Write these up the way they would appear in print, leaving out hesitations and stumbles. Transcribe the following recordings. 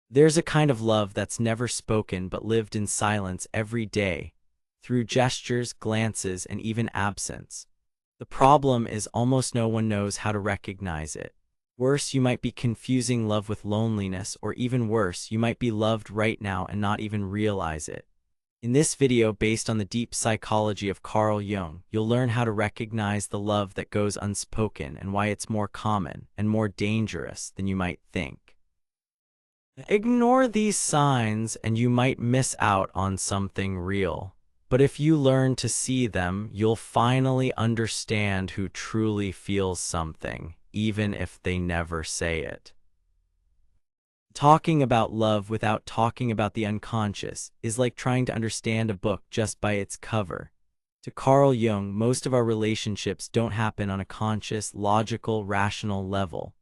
There's a kind of love that's never spoken but lived in silence every day, through gestures, glances, and even absence. The problem is almost no one knows how to recognize it. Worse, you might be confusing love with loneliness, or even worse, you might be loved right now and not even realize it. In this video, based on the deep psychology of Carl Jung, you'll learn how to recognize the love that goes unspoken and why it's more common and more dangerous than you might think. Ignore these signs and you might miss out on something real. But if you learn to see them, you'll finally understand who truly feels something, even if they never say it. Talking about love without talking about the unconscious is like trying to understand a book just by its cover. To Carl Jung, most of our relationships don't happen on a conscious, logical, rational level.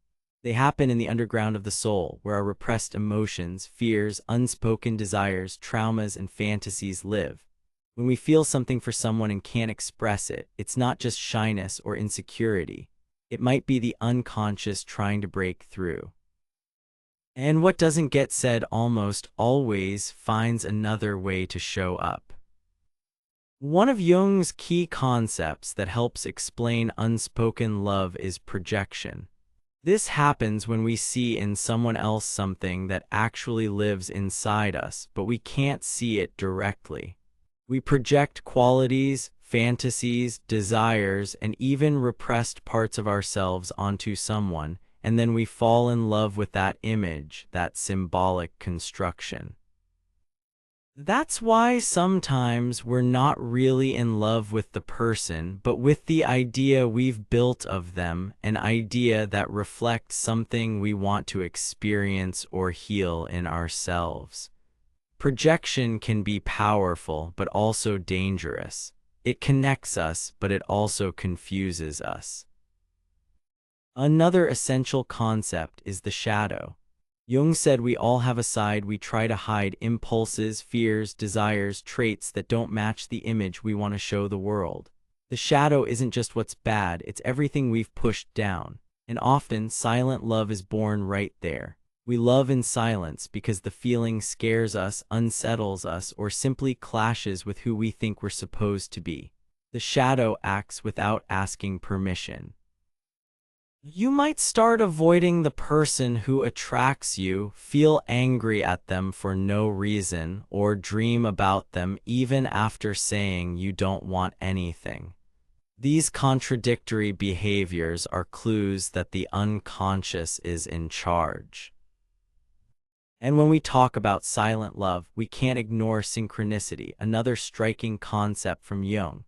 They happen in the underground of the soul, where our repressed emotions, fears, unspoken desires, traumas, and fantasies live. When we feel something for someone and can't express it, it's not just shyness or insecurity. It might be the unconscious trying to break through. And what doesn't get said almost always finds another way to show up. One of Jung's key concepts that helps explain unspoken love is projection. This happens when we see in someone else something that actually lives inside us, but we can't see it directly. We project qualities, fantasies, desires, and even repressed parts of ourselves onto someone, and then we fall in love with that image, that symbolic construction. That's why sometimes we're not really in love with the person, but with the idea we've built of them, an idea that reflects something we want to experience or heal in ourselves. Projection can be powerful, but also dangerous. It connects us, but it also confuses us. Another essential concept is the shadow. Jung said we all have a side we try to hide, impulses, fears, desires, traits that don't match the image we want to show the world. The shadow isn't just what's bad, it's everything we've pushed down. And often, silent love is born right there. We love in silence because the feeling scares us, unsettles us, or simply clashes with who we think we're supposed to be. The shadow acts without asking permission. You might start avoiding the person who attracts you, feel angry at them for no reason, or dream about them even after saying you don't want anything. These contradictory behaviors are clues that the unconscious is in charge. And when we talk about silent love, we can't ignore synchronicity, another striking concept from Jung.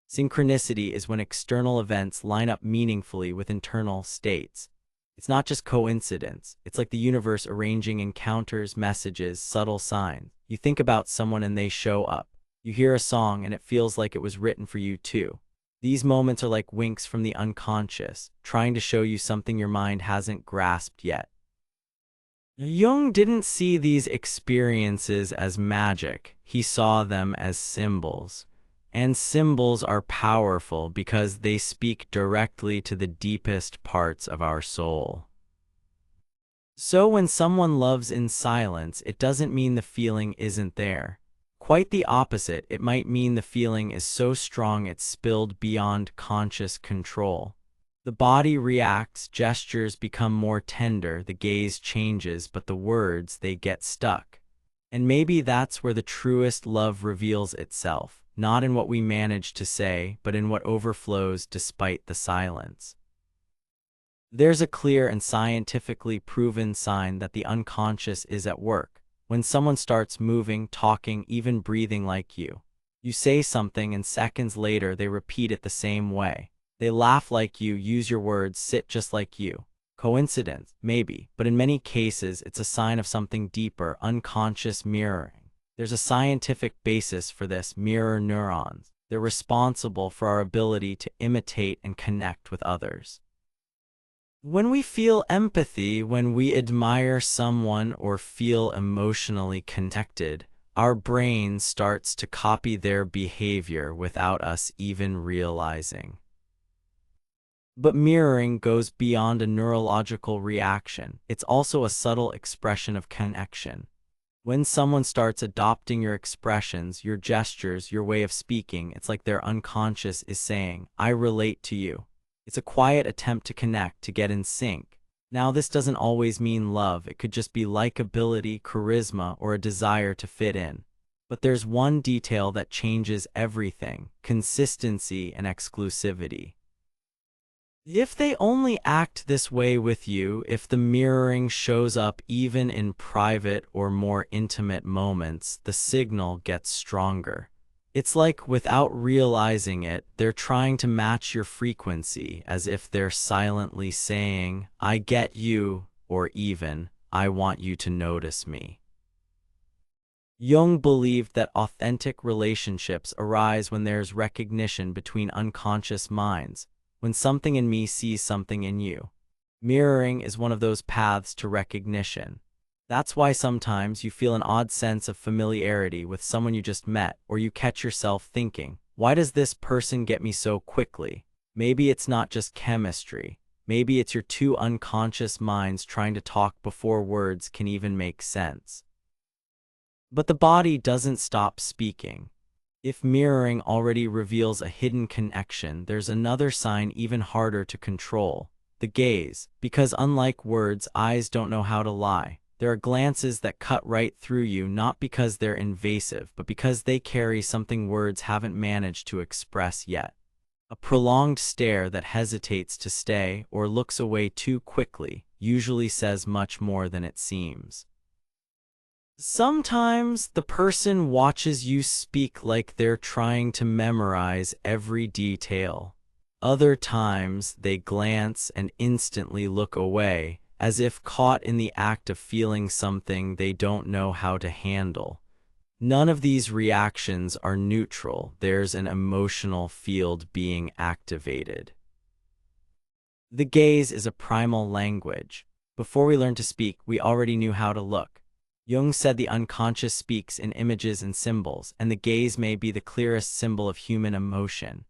Synchronicity is when external events line up meaningfully with internal states. It's not just coincidence. It's like the universe arranging encounters, messages, subtle signs. You think about someone and they show up. You hear a song and it feels like it was written for you too. These moments are like winks from the unconscious, trying to show you something your mind hasn't grasped yet. Jung didn't see these experiences as magic. He saw them as symbols. And symbols are powerful because they speak directly to the deepest parts of our soul. So when someone loves in silence, it doesn't mean the feeling isn't there. Quite the opposite, it might mean the feeling is so strong it's spilled beyond conscious control. The body reacts, gestures become more tender, the gaze changes, but the words, they get stuck. And maybe that's where the truest love reveals itself. Not in what we manage to say, but in what overflows despite the silence. There's a clear and scientifically proven sign that the unconscious is at work. When someone starts moving, talking, even breathing like you. You say something and seconds later they repeat it the same way. They laugh like you, use your words, sit just like you. Coincidence? Maybe, but in many cases it's a sign of something deeper, unconscious mirroring. There's a scientific basis for this: mirror neurons. They're responsible for our ability to imitate and connect with others. When we feel empathy, when we admire someone or feel emotionally connected, our brain starts to copy their behavior without us even realizing. But mirroring goes beyond a neurological reaction. It's also a subtle expression of connection. When someone starts adopting your expressions, your gestures, your way of speaking, it's like their unconscious is saying, I relate to you. It's a quiet attempt to connect, to get in sync. Now, this doesn't always mean love. It could just be likability, charisma, or a desire to fit in. But there's one detail that changes everything: consistency and exclusivity. If they only act this way with you, if the mirroring shows up even in private or more intimate moments, the signal gets stronger. It's like, without realizing it, they're trying to match your frequency, as if they're silently saying, I get you, or even, I want you to notice me. Jung believed that authentic relationships arise when there's recognition between unconscious minds, when something in me sees something in you. Mirroring is one of those paths to recognition. That's why sometimes you feel an odd sense of familiarity with someone you just met, or you catch yourself thinking, why does this person get me so quickly? Maybe it's not just chemistry. Maybe it's your two unconscious minds trying to talk before words can even make sense. But the body doesn't stop speaking. If mirroring already reveals a hidden connection, there's another sign even harder to control: the gaze. Because unlike words, eyes don't know how to lie. There are glances that cut right through you, not because they're invasive, but because they carry something words haven't managed to express yet. A prolonged stare that hesitates to stay or looks away too quickly usually says much more than it seems. Sometimes the person watches you speak like they're trying to memorize every detail. Other times they glance and instantly look away, as if caught in the act of feeling something they don't know how to handle. None of these reactions are neutral. There's an emotional field being activated. The gaze is a primal language. Before we learned to speak, we already knew how to look. Jung said the unconscious speaks in images and symbols, and the gaze may be the clearest symbol of human emotion.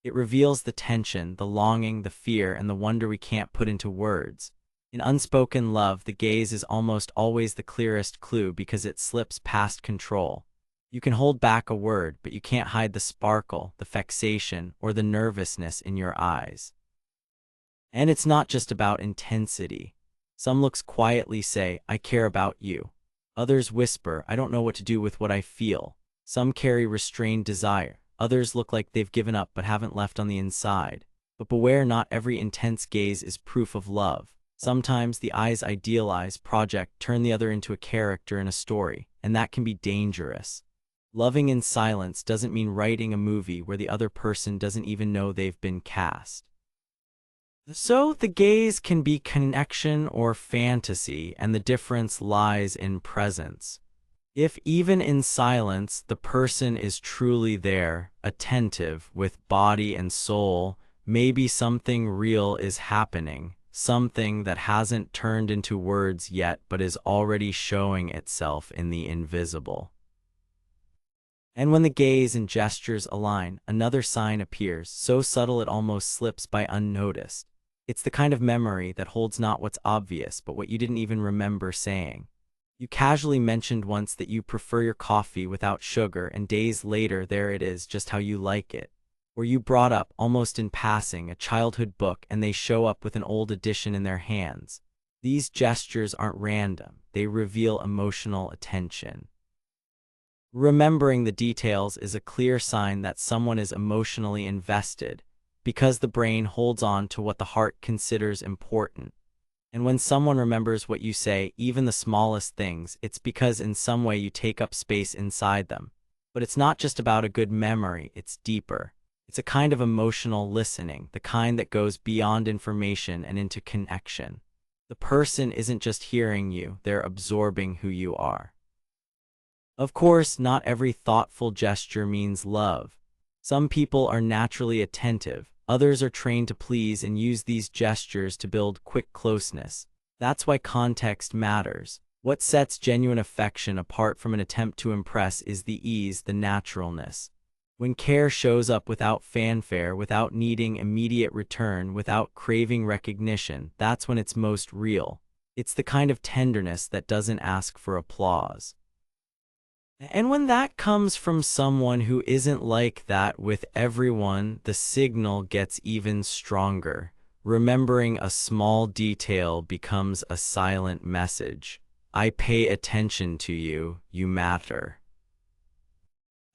It reveals the tension, the longing, the fear, and the wonder we can't put into words. In unspoken love, the gaze is almost always the clearest clue because it slips past control. You can hold back a word, but you can't hide the sparkle, the fixation, or the nervousness in your eyes. And it's not just about intensity. Some looks quietly say, I care about you. Others whisper, I don't know what to do with what I feel. Some carry restrained desire. Others look like they've given up but haven't left on the inside. But beware, not every intense gaze is proof of love. Sometimes the eyes idealize, project, turn the other into a character in a story, and that can be dangerous. Loving in silence doesn't mean writing a movie where the other person doesn't even know they've been cast. So the gaze can be connection or fantasy, and the difference lies in presence. If even in silence the person is truly there, attentive, with body and soul, maybe something real is happening, something that hasn't turned into words yet but is already showing itself in the invisible. And when the gaze and gestures align, another sign appears, so subtle it almost slips by unnoticed. It's the kind of memory that holds not what's obvious, but what you didn't even remember saying. You casually mentioned once that you prefer your coffee without sugar, and days later there it is, just how you like it. Or you brought up, almost in passing, a childhood book and they show up with an old edition in their hands. These gestures aren't random. They reveal emotional attention. Remembering the details is a clear sign that someone is emotionally invested, because the brain holds on to what the heart considers important. And when someone remembers what you say, even the smallest things, it's because in some way you take up space inside them. But it's not just about a good memory, it's deeper. It's a kind of emotional listening, the kind that goes beyond information and into connection. The person isn't just hearing you, they're absorbing who you are. Of course, not every thoughtful gesture means love. Some people are naturally attentive. Others are trained to please and use these gestures to build quick closeness. That's why context matters. What sets genuine affection apart from an attempt to impress is the ease, the naturalness. When care shows up without fanfare, without needing immediate return, without craving recognition, that's when it's most real. It's the kind of tenderness that doesn't ask for applause. And when that comes from someone who isn't like that with everyone, the signal gets even stronger. Remembering a small detail becomes a silent message. I pay attention to you, you matter.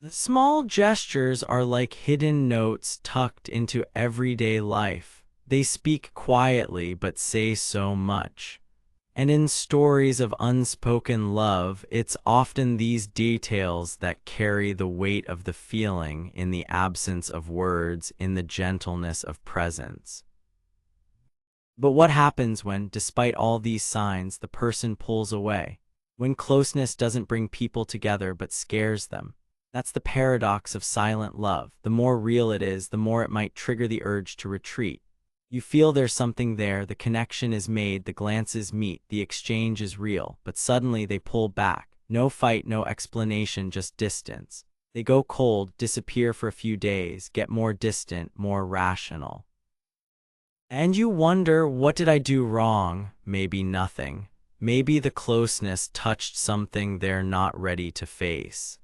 The small gestures are like hidden notes tucked into everyday life. They speak quietly but say so much. And in stories of unspoken love, it's often these details that carry the weight of the feeling, in the absence of words, in the gentleness of presence. But what happens when, despite all these signs, the person pulls away? When closeness doesn't bring people together but scares them? That's the paradox of silent love. The more real it is, the more it might trigger the urge to retreat. You feel there's something there, the connection is made, the glances meet, the exchange is real, but suddenly they pull back. No fight, no explanation, just distance. They go cold, disappear for a few days, get more distant, more rational. And you wonder, what did I do wrong? Maybe nothing. Maybe the closeness touched something they're not ready to face.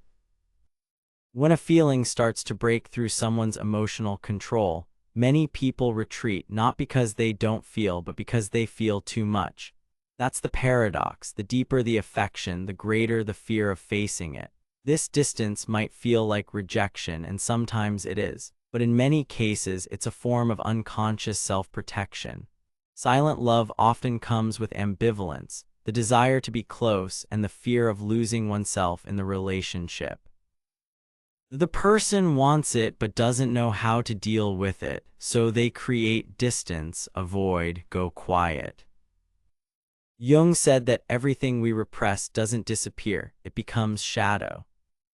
When a feeling starts to break through someone's emotional control, many people retreat, not because they don't feel, but because they feel too much. That's the paradox. The deeper the affection, the greater the fear of facing it. This distance might feel like rejection, and sometimes it is, but in many cases it's a form of unconscious self-protection. Silent love often comes with ambivalence, the desire to be close and the fear of losing oneself in the relationship. The person wants it but doesn't know how to deal with it, so they create distance, avoid, go quiet. Jung said that everything we repress doesn't disappear, it becomes shadow.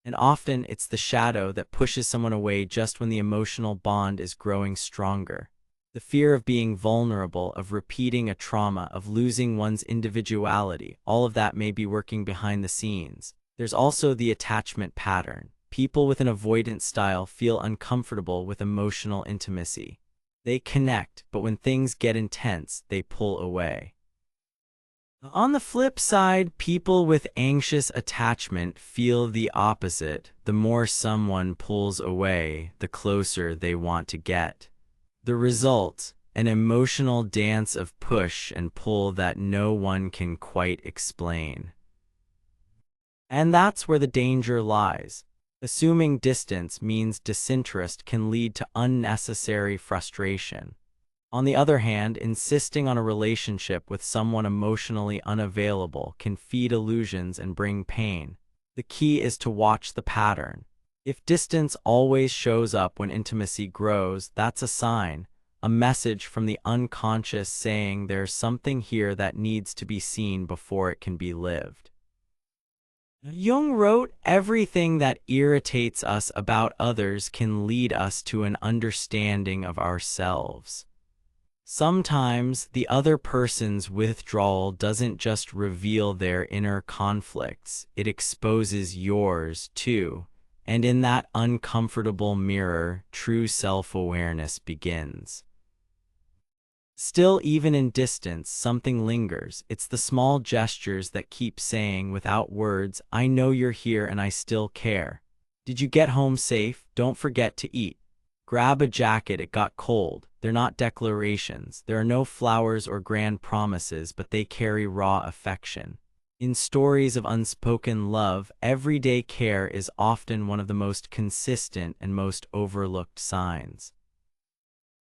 And often it's the shadow that pushes someone away just when the emotional bond is growing stronger. The fear of being vulnerable, of repeating a trauma, of losing one's individuality, all of that may be working behind the scenes. There's also the attachment pattern. People with an avoidant style feel uncomfortable with emotional intimacy. They connect, but when things get intense, they pull away. On the flip side, people with anxious attachment feel the opposite. The more someone pulls away, the closer they want to get. The result, an emotional dance of push and pull that no one can quite explain. And that's where the danger lies. Assuming distance means disinterest can lead to unnecessary frustration. On the other hand, insisting on a relationship with someone emotionally unavailable can feed illusions and bring pain. The key is to watch the pattern. If distance always shows up when intimacy grows, that's a sign, a message from the unconscious saying there's something here that needs to be seen before it can be lived. Jung wrote, everything that irritates us about others can lead us to an understanding of ourselves. Sometimes the other person's withdrawal doesn't just reveal their inner conflicts, it exposes yours too. And in that uncomfortable mirror, true self-awareness begins. Still, even in distance, something lingers. It's the small gestures that keep saying without words, I know you're here and I still care. Did you get home safe? Don't forget to eat. Grab a jacket, it got cold. They're not declarations. There are no flowers or grand promises, but they carry raw affection. In stories of unspoken love, everyday care is often one of the most consistent and most overlooked signs.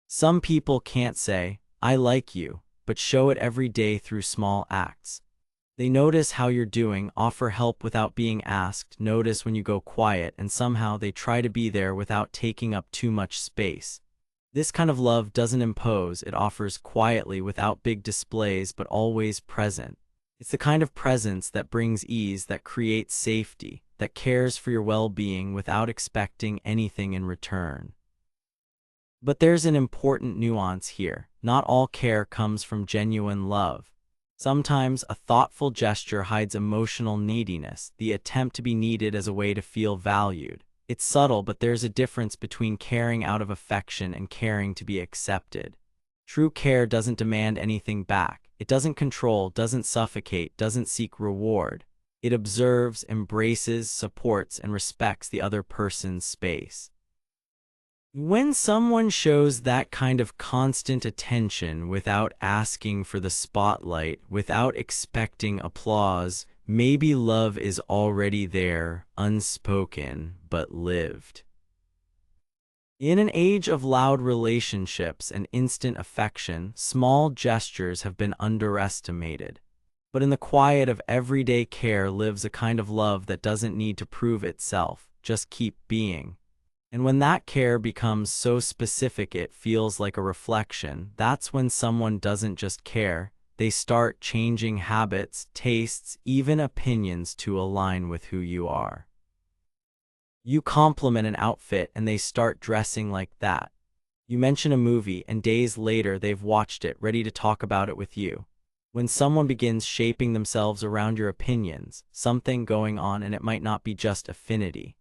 Some people can't say, I like you, but show it every day through small acts. They notice how you're doing, offer help without being asked, notice when you go quiet, and somehow they try to be there without taking up too much space. This kind of love doesn't impose, it offers quietly without big displays but always present. It's the kind of presence that brings ease, that creates safety, that cares for your well-being without expecting anything in return. But there's an important nuance here. Not all care comes from genuine love. Sometimes a thoughtful gesture hides emotional neediness, the attempt to be needed as a way to feel valued. It's subtle, but there's a difference between caring out of affection and caring to be accepted. True care doesn't demand anything back. It doesn't control, doesn't suffocate, doesn't seek reward. It observes, embraces, supports, and respects the other person's space. When someone shows that kind of constant attention without asking for the spotlight, without expecting applause, maybe love is already there, unspoken, but lived. In an age of loud relationships and instant affection, small gestures have been underestimated. But in the quiet of everyday care lives a kind of love that doesn't need to prove itself, just keep being. And when that care becomes so specific it feels like a reflection, that's when someone doesn't just care, they start changing habits, tastes, even opinions to align with who you are. You compliment an outfit and they start dressing like that. You mention a movie and days later they've watched it, ready to talk about it with you. When someone begins shaping themselves around your opinions, something going on, and it might not be just affinity.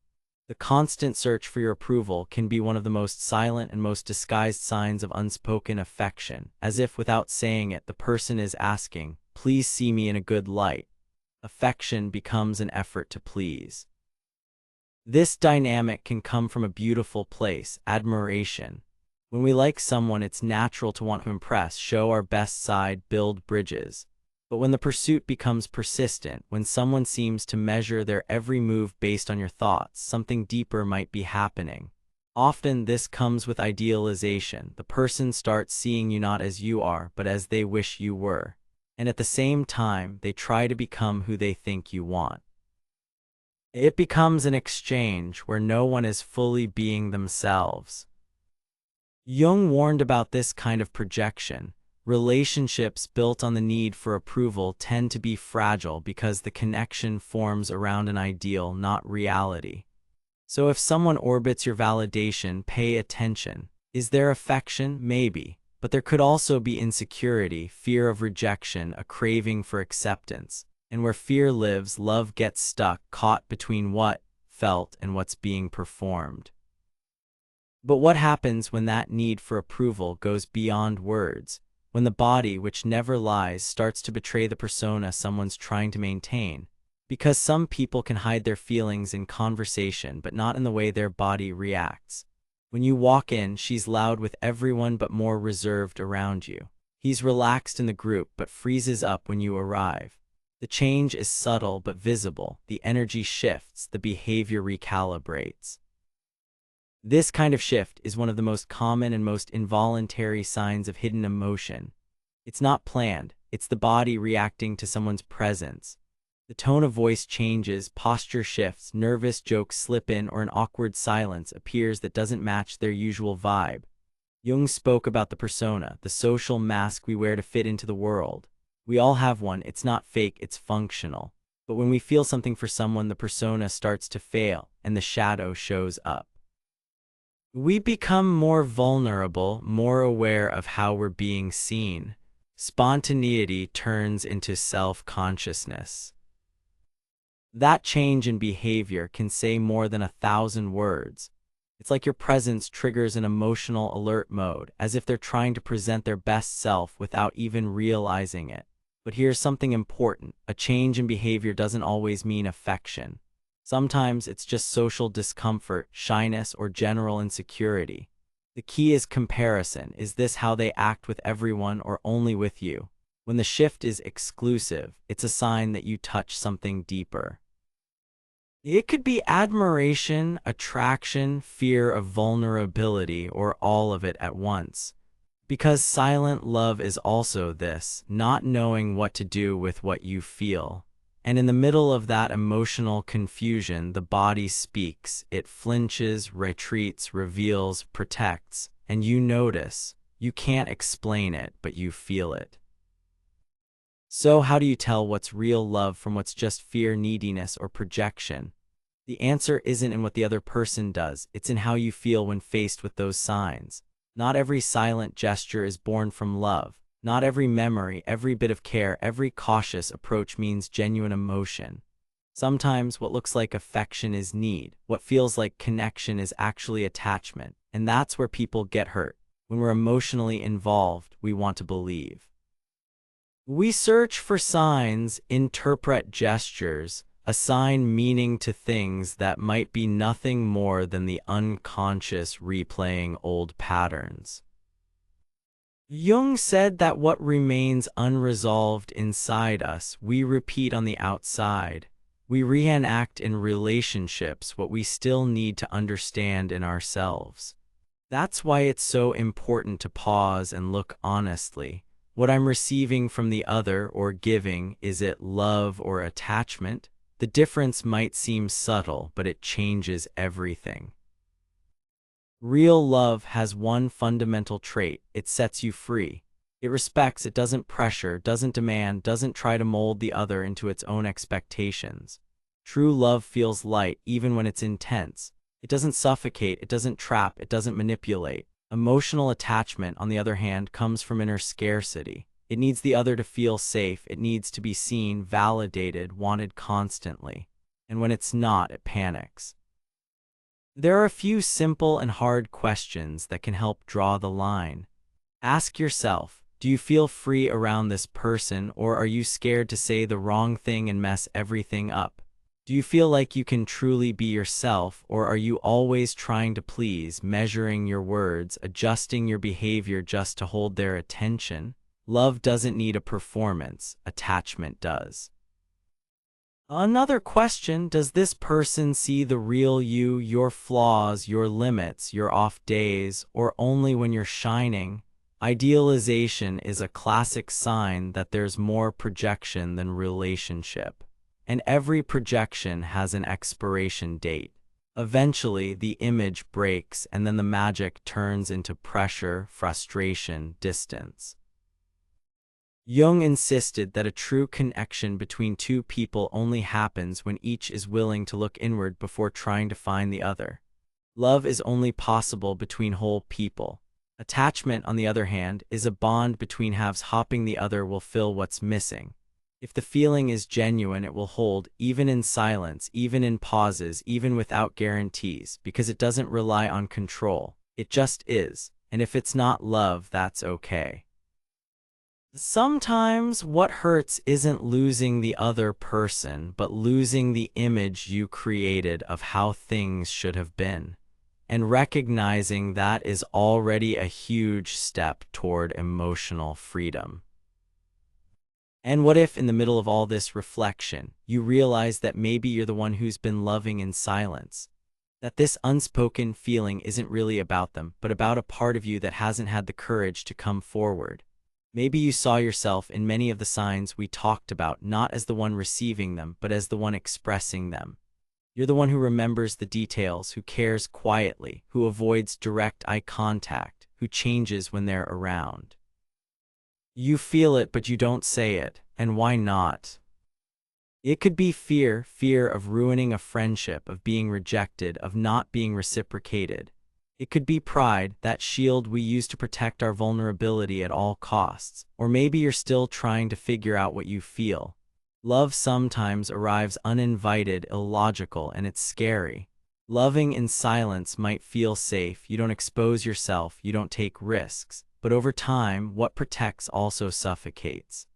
The constant search for your approval can be one of the most silent and most disguised signs of unspoken affection, as if without saying it the person is asking, "Please see me in a good light." Affection becomes an effort to please. This dynamic can come from a beautiful place, admiration. When we like someone, it's natural to want to impress, show our best side, build bridges. But when the pursuit becomes persistent, when someone seems to measure their every move based on your thoughts, something deeper might be happening. Often this comes with idealization. The person starts seeing you not as you are, but as they wish you were. And at the same time, they try to become who they think you want. It becomes an exchange where no one is fully being themselves. Jung warned about this kind of projection. Relationships built on the need for approval tend to be fragile because the connection forms around an ideal, not reality. So if someone orbits your validation, pay attention. Is there affection? Maybe. But there could also be insecurity, fear of rejection, a craving for acceptance. And where fear lives, love gets stuck, caught between what felt and what's being performed. But what happens when that need for approval goes beyond words? When the body, which never lies, starts to betray the persona someone's trying to maintain? Because some people can hide their feelings in conversation, but not in the way their body reacts. When you walk in, she's loud with everyone but more reserved around you. He's relaxed in the group but freezes up when you arrive. The change is subtle but visible. The energy shifts, the behavior recalibrates. This kind of shift is one of the most common and most involuntary signs of hidden emotion. It's not planned, it's the body reacting to someone's presence. The tone of voice changes, posture shifts, nervous jokes slip in, or an awkward silence appears that doesn't match their usual vibe. Jung spoke about the persona, the social mask we wear to fit into the world. We all have one. It's not fake, it's functional. But when we feel something for someone, the persona starts to fail, and the shadow shows up. We become more vulnerable, more aware of how we're being seen. Spontaneity turns into self-consciousness. That change in behavior can say more than 1,000 words. It's like your presence triggers an emotional alert mode, as if they're trying to present their best self without even realizing it. But here's something important. A change in behavior doesn't always mean affection. Sometimes it's just social discomfort, shyness, or general insecurity. The key is comparison. Is this how they act with everyone or only with you? When the shift is exclusive, it's a sign that you touch something deeper. It could be admiration, attraction, fear of vulnerability, or all of it at once. Because silent love is also this, not knowing what to do with what you feel. And in the middle of that emotional confusion, the body speaks. It flinches, retreats, reveals, protects, and you notice. You can't explain it, but you feel it. So how do you tell what's real love from what's just fear, neediness, or projection? The answer isn't in what the other person does, it's in how you feel when faced with those signs. Not every silent gesture is born from love. Not every memory, every bit of care, every cautious approach means genuine emotion. Sometimes what looks like affection is need. What feels like connection is actually attachment. And that's where people get hurt. When we're emotionally involved, we want to believe. We search for signs, interpret gestures, assign meaning to things that might be nothing more than the unconscious replaying old patterns. Jung said that what remains unresolved inside us, we repeat on the outside. We reenact in relationships what we still need to understand in ourselves. That's why it's so important to pause and look honestly. What I'm receiving from the other or giving, is it love or attachment? The difference might seem subtle, but it changes everything. Real love has one fundamental trait: it sets you free. It respects, it doesn't pressure, doesn't demand, doesn't try to mold the other into its own expectations. True love feels light even when it's intense. It doesn't suffocate, it doesn't trap, it doesn't manipulate. Emotional attachment, on the other hand, comes from inner scarcity. It needs the other to feel safe, it needs to be seen, validated, wanted constantly. And when it's not, it panics. There are a few simple and hard questions that can help draw the line. Ask yourself, do you feel free around this person, or are you scared to say the wrong thing and mess everything up? Do you feel like you can truly be yourself, or are you always trying to please, measuring your words, adjusting your behavior just to hold their attention? Love doesn't need a performance, attachment does. Another question: does this person see the real you, your flaws, your limits, your off days, or only when you're shining? Idealization is a classic sign that there's more projection than relationship. And every projection has an expiration date. Eventually, the image breaks, and then the magic turns into pressure, frustration, distance. Jung insisted that a true connection between two people only happens when each is willing to look inward before trying to find the other. Love is only possible between whole people. Attachment, on the other hand, is a bond between halves, hoping the other will fill what's missing. If the feeling is genuine, it will hold, even in silence, even in pauses, even without guarantees, because it doesn't rely on control. It just is. And if it's not love, that's okay. Sometimes what hurts isn't losing the other person, but losing the image you created of how things should have been. And recognizing that is already a huge step toward emotional freedom. And what if, in the middle of all this reflection, you realize that maybe you're the one who's been loving in silence? That this unspoken feeling isn't really about them, but about a part of you that hasn't had the courage to come forward. Maybe you saw yourself in many of the signs we talked about, not as the one receiving them, but as the one expressing them. You're the one who remembers the details, who cares quietly, who avoids direct eye contact, who changes when they're around. You feel it, but you don't say it, and why not? It could be fear of ruining a friendship, of being rejected, of not being reciprocated. It could be pride, that shield we use to protect our vulnerability at all costs. Or maybe you're still trying to figure out what you feel. Love sometimes arrives uninvited, illogical, and it's scary. Loving in silence might feel safe. You don't expose yourself, you don't take risks. But over time, what protects also suffocates.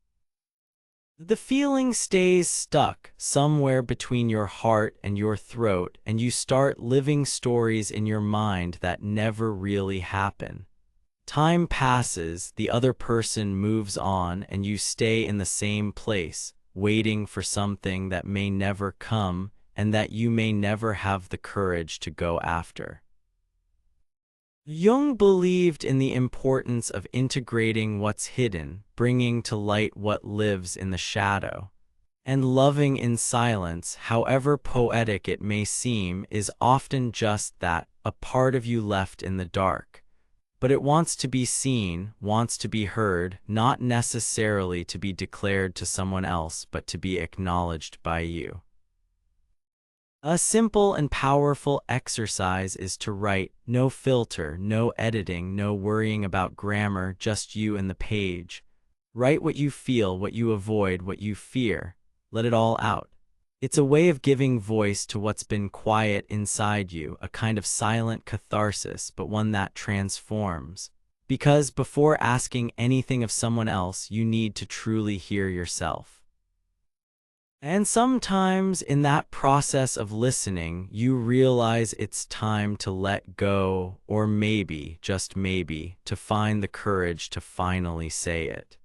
The feeling stays stuck somewhere between your heart and your throat, and you start living stories in your mind that never really happen. Time passes, the other person moves on, and you stay in the same place, waiting for something that may never come and that you may never have the courage to go after. Jung believed in the importance of integrating what's hidden, bringing to light what lives in the shadow. And loving in silence, however poetic it may seem, is often just that, a part of you left in the dark. But it wants to be seen, wants to be heard, not necessarily to be declared to someone else, but to be acknowledged by you. A simple and powerful exercise is to write, no filter, no editing, no worrying about grammar, just you and the page. Write what you feel, what you avoid, what you fear. Let it all out. It's a way of giving voice to what's been quiet inside you, a kind of silent catharsis, but one that transforms. Because before asking anything of someone else, you need to truly hear yourself. And sometimes in that process of listening, you realize it's time to let go, or maybe, just maybe, to find the courage to finally say it.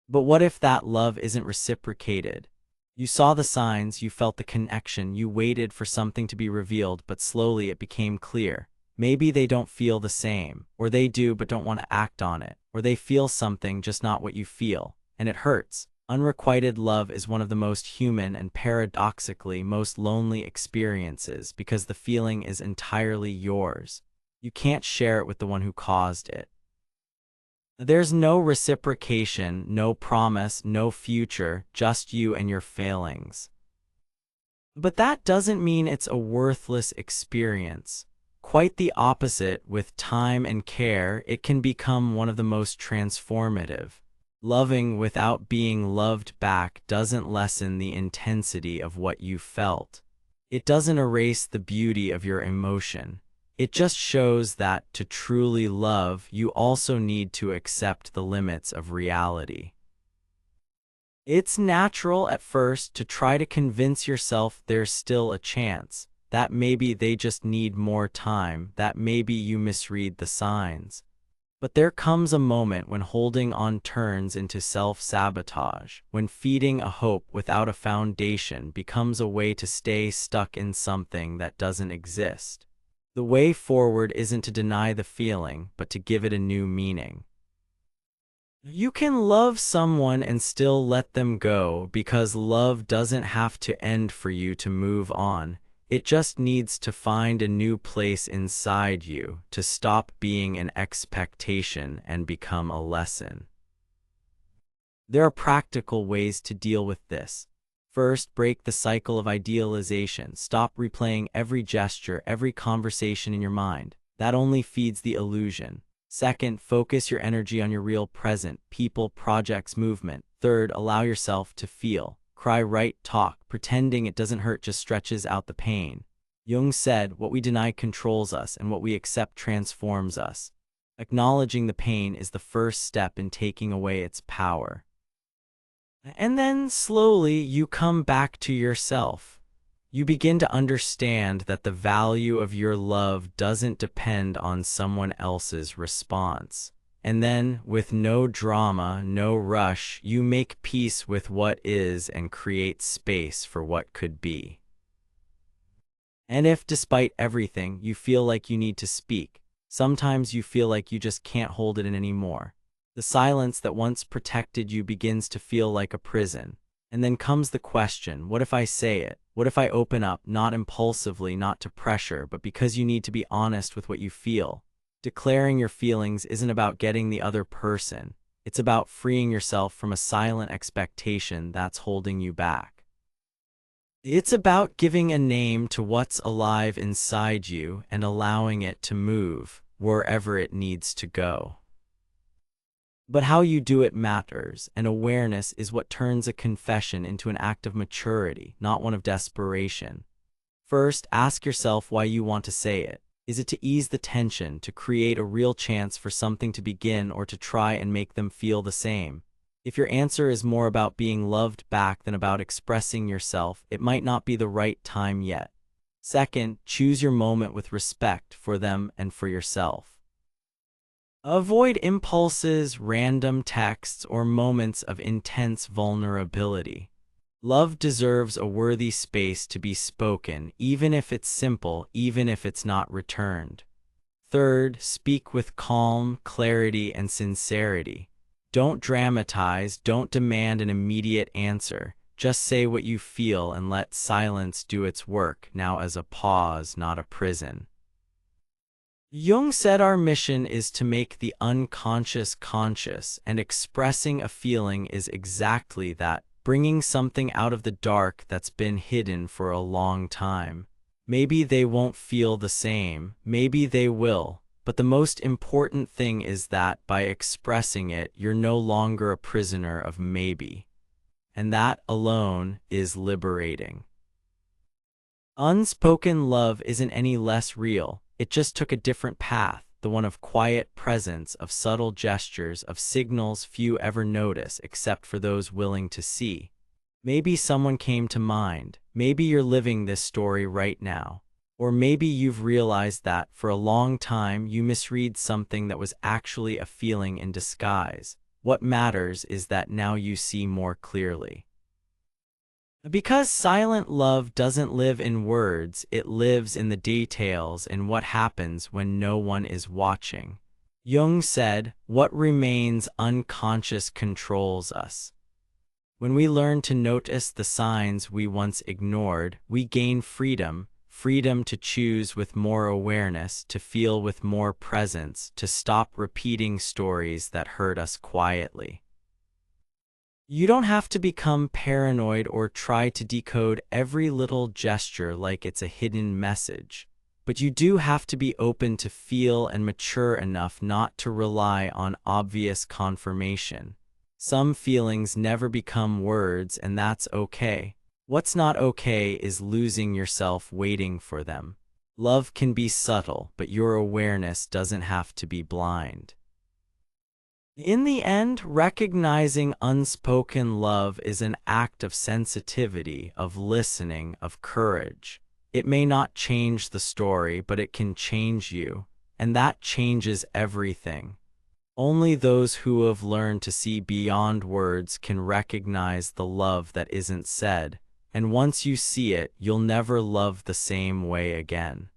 But what if that love isn't reciprocated? You saw the signs, you felt the connection, you waited for something to be revealed, but slowly it became clear. Maybe they don't feel the same, or they do but don't want to act on it, or they feel something, just not what you feel, and it hurts. Unrequited love is one of the most human and paradoxically most lonely experiences because the feeling is entirely yours. You can't share it with the one who caused it. There's no reciprocation, no promise, no future, just you and your failings. But that doesn't mean it's a worthless experience. Quite the opposite, with time and care, it can become one of the most transformative. Loving without being loved back doesn't lessen the intensity of what you felt. It doesn't erase the beauty of your emotion. It just shows that to truly love, you also need to accept the limits of reality. It's natural at first to try to convince yourself there's still a chance, that maybe they just need more time, that maybe you misread the signs. But there comes a moment when holding on turns into self-sabotage, when feeding a hope without a foundation becomes a way to stay stuck in something that doesn't exist. The way forward isn't to deny the feeling, but to give it a new meaning. You can love someone and still let them go, because love doesn't have to end for you to move on. It just needs to find a new place inside you, to stop being an expectation and become a lesson. There are practical ways to deal with this. First, break the cycle of idealization. Stop replaying every gesture, every conversation in your mind. That only feeds the illusion. Second, focus your energy on your real present, people, projects, movement. Third, allow yourself to feel. Cry, write, talk. Pretending it doesn't hurt just stretches out the pain. Jung said, what we deny controls us, and what we accept transforms us. Acknowledging the pain is the first step in taking away its power. And then slowly you come back to yourself. You begin to understand that the value of your love doesn't depend on someone else's response. And then, with no drama, no rush, you make peace with what is and create space for what could be. And if, despite everything, you feel like you need to speak, sometimes you feel like you just can't hold it in anymore. The silence that once protected you begins to feel like a prison. And then comes the question, what if I say it? What if I open up, not impulsively, not to pressure, but because you need to be honest with what you feel? Declaring your feelings isn't about getting the other person. It's about freeing yourself from a silent expectation that's holding you back. It's about giving a name to what's alive inside you and allowing it to move wherever it needs to go. But how you do it matters, and awareness is what turns a confession into an act of maturity, not one of desperation. First, ask yourself why you want to say it. Is it to ease the tension, to create a real chance for something to begin, or to try and make them feel the same? If your answer is more about being loved back than about expressing yourself, it might not be the right time yet. Second, choose your moment with respect for them and for yourself. Avoid impulses, random texts, or moments of intense vulnerability. Love deserves a worthy space to be spoken, even if it's simple, even if it's not returned. Third, speak with calm, clarity, and sincerity. Don't dramatize, don't demand an immediate answer. Just say what you feel and let silence do its work, now as a pause, not a prison. Jung said our mission is to make the unconscious conscious, and expressing a feeling is exactly that, bringing something out of the dark that's been hidden for a long time. Maybe they won't feel the same, maybe they will, but the most important thing is that by expressing it, you're no longer a prisoner of maybe. and that alone is liberating. Unspoken love isn't any less real, it just took a different path, the one of quiet presence, of subtle gestures, of signals few ever notice except for those willing to see. Maybe someone came to mind, maybe you're living this story right now, or maybe you've realized that for a long time you misread something that was actually a feeling in disguise. What matters is that now you see more clearly. Because silent love doesn't live in words, it lives in the details, in what happens when no one is watching. Jung said, "What remains unconscious controls us." When we learn to notice the signs we once ignored, we gain freedom, freedom to choose with more awareness, to feel with more presence, to stop repeating stories that hurt us quietly. You don't have to become paranoid or try to decode every little gesture like it's a hidden message. But you do have to be open to feel and mature enough not to rely on obvious confirmation. Some feelings never become words, and that's okay. What's not okay is losing yourself waiting for them. Love can be subtle, but your awareness doesn't have to be blind. In the end, recognizing unspoken love is an act of sensitivity, of listening, of courage. It may not change the story, but it can change you, and that changes everything. Only those who have learned to see beyond words can recognize the love that isn't said, and once you see it, you'll never love the same way again.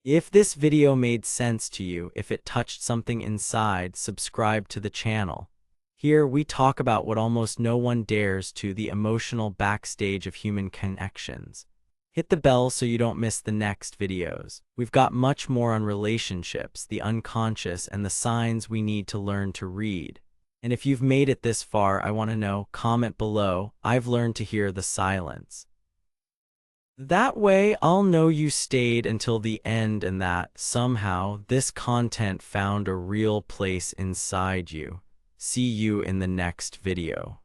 If this video made sense to you, if it touched something inside, subscribe to the channel. Here we talk about what almost no one dares to, the emotional backstage of human connections. Hit the bell so you don't miss the next videos. We've got much more on relationships, the unconscious, and the signs we need to learn to read. And if you've made it this far, I want to know, comment below. I've learned to hear the silence. That way, I'll know you stayed until the end and that, somehow, this content found a real place inside you. See you in the next video.